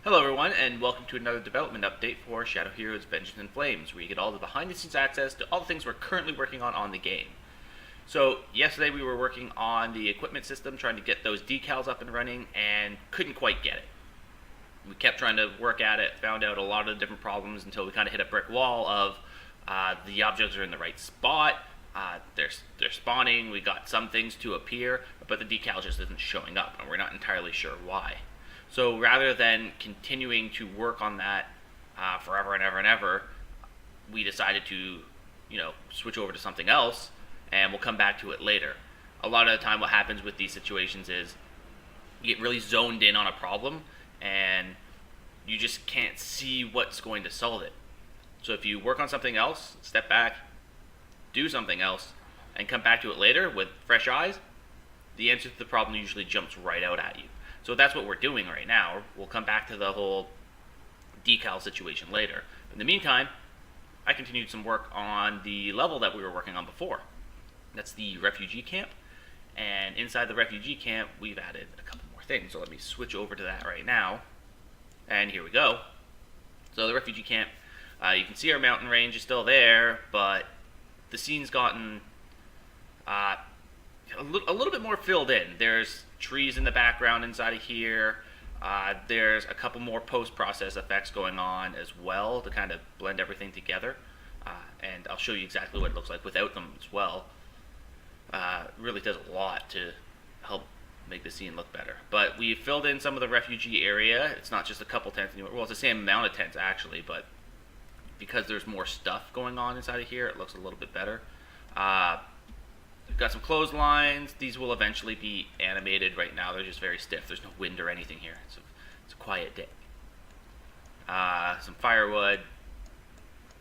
Hello everyone, and welcome to another development update for Shadow Heroes Vengeance in Flames, where you get all the behind-the-scenes access to all the things we're currently working on the game. So, yesterday we were working on the equipment system, trying to get those decals up and running, and couldn't quite get it. We kept trying to work at it, found out a lot of the different problems until we kind of hit a brick wall of the objects are in the right spot, they're spawning, we got some things to appear, but the decal just isn't showing up, and we're not entirely sure why. So rather than continuing to work on that forever and ever and ever, we decided to, switch over to something else, and we'll come back to it later. A lot of the time what happens with these situations is you get really zoned in on a problem, and you just can't see what's going to solve it. So if you work on something else, step back, do something else, and come back to it later with fresh eyes, the answer to the problem usually jumps right out at you. So that's what we're doing right now. We'll come back to the whole decal situation later. In the meantime, I continued some work on the level that we were working on before. That's the Refugee Camp. And inside the Refugee Camp, we've added a couple more things. So let me switch over to that right now. And here we go. So the Refugee Camp, you can see our mountain range is still there, but the scene's gotten a little bit more filled in. There's trees in the background inside of here. There's a couple more post-process effects going on as well to kind of blend everything together. And I'll show you exactly what it looks like without them as well. Really does a lot to help make the scene look better. But we filled in some of the refugee area. It's not just a couple tents anymore. Well, it's the same amount of tents actually, but because there's more stuff going on inside of here, it looks a little bit better. We've got some clotheslines. These will eventually be animated. Right now they're just very stiff. There's no wind or anything here. It's a quiet day. Some firewood.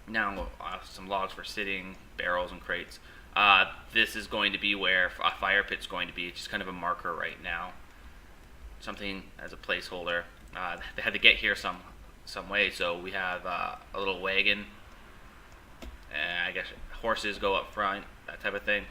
Now some logs for sitting, barrels and crates. This is going to be where a fire pit's going to be. It's just kind of a marker right now. Something as a placeholder. They had to get here some way, so we have a little wagon. I guess horses go up front, that type of thing.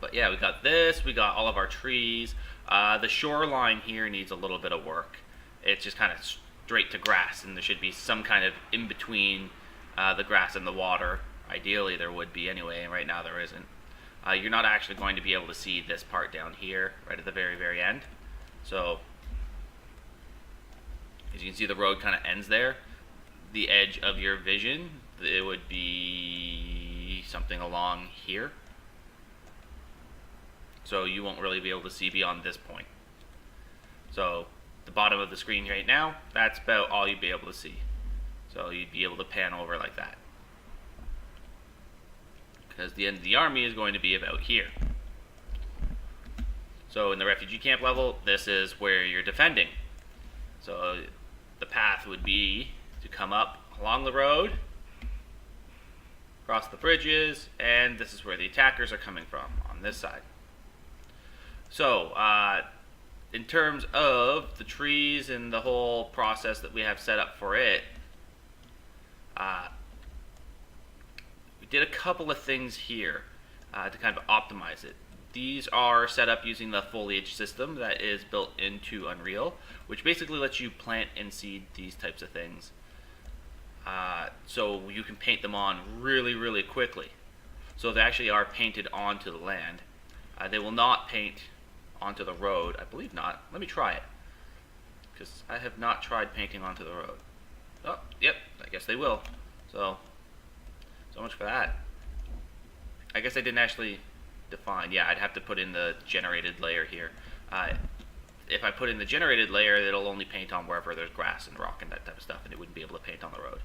But yeah, we got this, we got all of our trees. The shoreline here needs a little bit of work. It's just kind of straight to grass, and there should be some kind of in between the grass and the water. Ideally there would be anyway, and right now there isn't. You're not actually going to be able to see this part down here, right at the very, very end. So, as you can see, the road kind of ends there. The edge of your vision, it would be something along here. So you won't really be able to see beyond this point. So the bottom of the screen right now, that's about all you'd be able to see. So you'd be able to pan over like that. Because the end of the army is going to be about here. So in the refugee camp level, this is where you're defending. So the path would be to come up along the road, cross the bridges, and this is where the attackers are coming from, on this side. So, in terms of the trees and the whole process that we have set up for it, we did a couple of things here to kind of optimize it. These are set up using the foliage system that is built into Unreal, which basically lets you plant and seed these types of things. So you can paint them on really, really quickly. So they actually are painted onto the land. They will not paint onto the road. I believe not. Let me try it, because I have not tried painting onto the road. Oh, yep, I guess they will. So much for that. I guess I didn't actually define. Yeah, I'd have to put in the generated layer here. If I put in the generated layer, it'll only paint on wherever there's grass and rock and that type of stuff, and it wouldn't be able to paint on the road.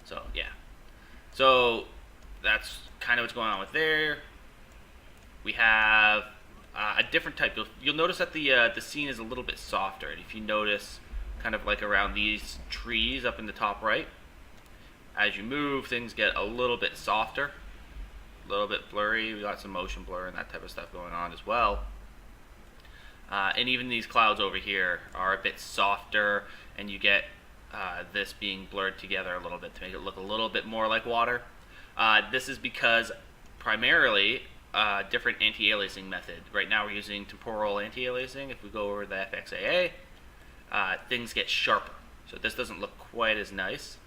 So, yeah. So, that's kind of what's going on with there. We have a different type. You'll notice that the scene is a little bit softer. And if you notice, kind of like around these trees up in the top right, as you move, things get a little bit softer, a little bit blurry. We got some motion blur and that type of stuff going on as well. And even these clouds over here are a bit softer, and you get this being blurred together a little bit to make it look a little bit more like water. This is because primarily different anti-aliasing method. Right now we're using temporal anti-aliasing. If we go over the FXAA, things get sharper. So this doesn't look quite as nice.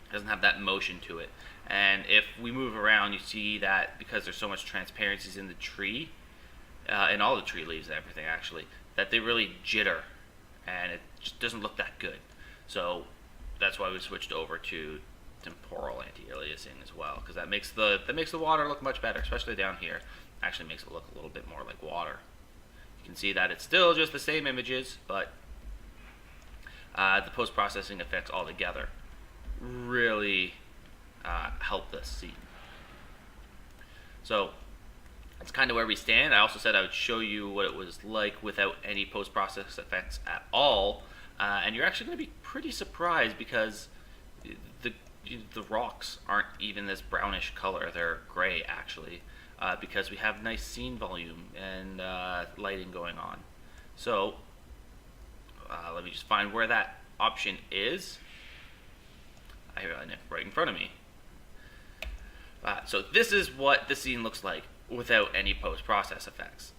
It doesn't have that motion to it. And if we move around, you see that because there's so much transparencies in the tree, in all the tree leaves and everything actually, that they really jitter, and it just doesn't look that good. So that's why we switched over to temporal anti-aliasing as well, because that makes the water look much better, especially down here. Actually makes it look a little bit more like water. You can see that it's still just the same images, but the post-processing effects all together really help this scene. So that's kind of where we stand. I also said I would show you what it was like without any post-process effects at all, and you're actually going to be pretty surprised because the rocks aren't even this brownish color. They're gray actually, because we have nice scene volume and lighting going on. So let me just find where that option is. I have it right in front of me. So this is what the scene looks like without any post-process effects.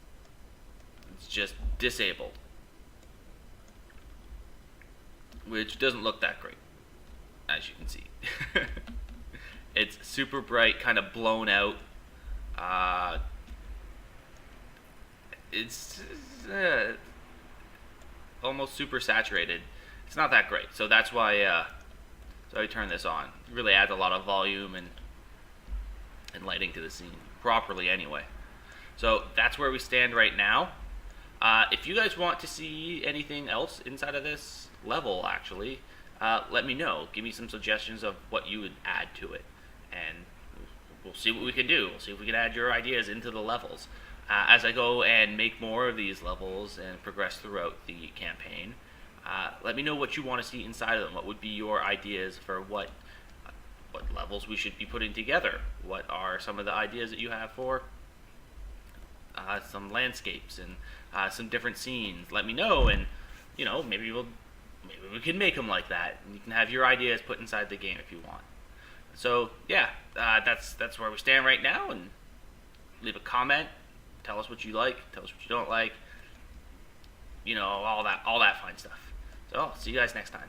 It's just disabled, which doesn't look that great, as you can see. It's super bright, kind of blown out. It's almost super saturated. It's not that great, so that's why I turn this on. It really adds a lot of volume and lighting to the scene properly anyway. So that's where we stand right now. If you guys want to see anything else inside of this level, actually, let me know. Give me some suggestions of what you would add to it, and we'll see what we can do. We'll see if we can add your ideas into the levels. As I go and make more of these levels and progress throughout the campaign, let me know what you want to see inside of them. What would be your ideas for what levels we should be putting together? What are some of the ideas that you have for some landscapes and some different scenes? Let me know, and maybe we can make them like that. And you can have your ideas put inside the game if you want. So yeah, that's where we stand right now. And leave a comment. Tell us what you like. Tell us what you don't like. All that fine stuff. So I'll see you guys next time.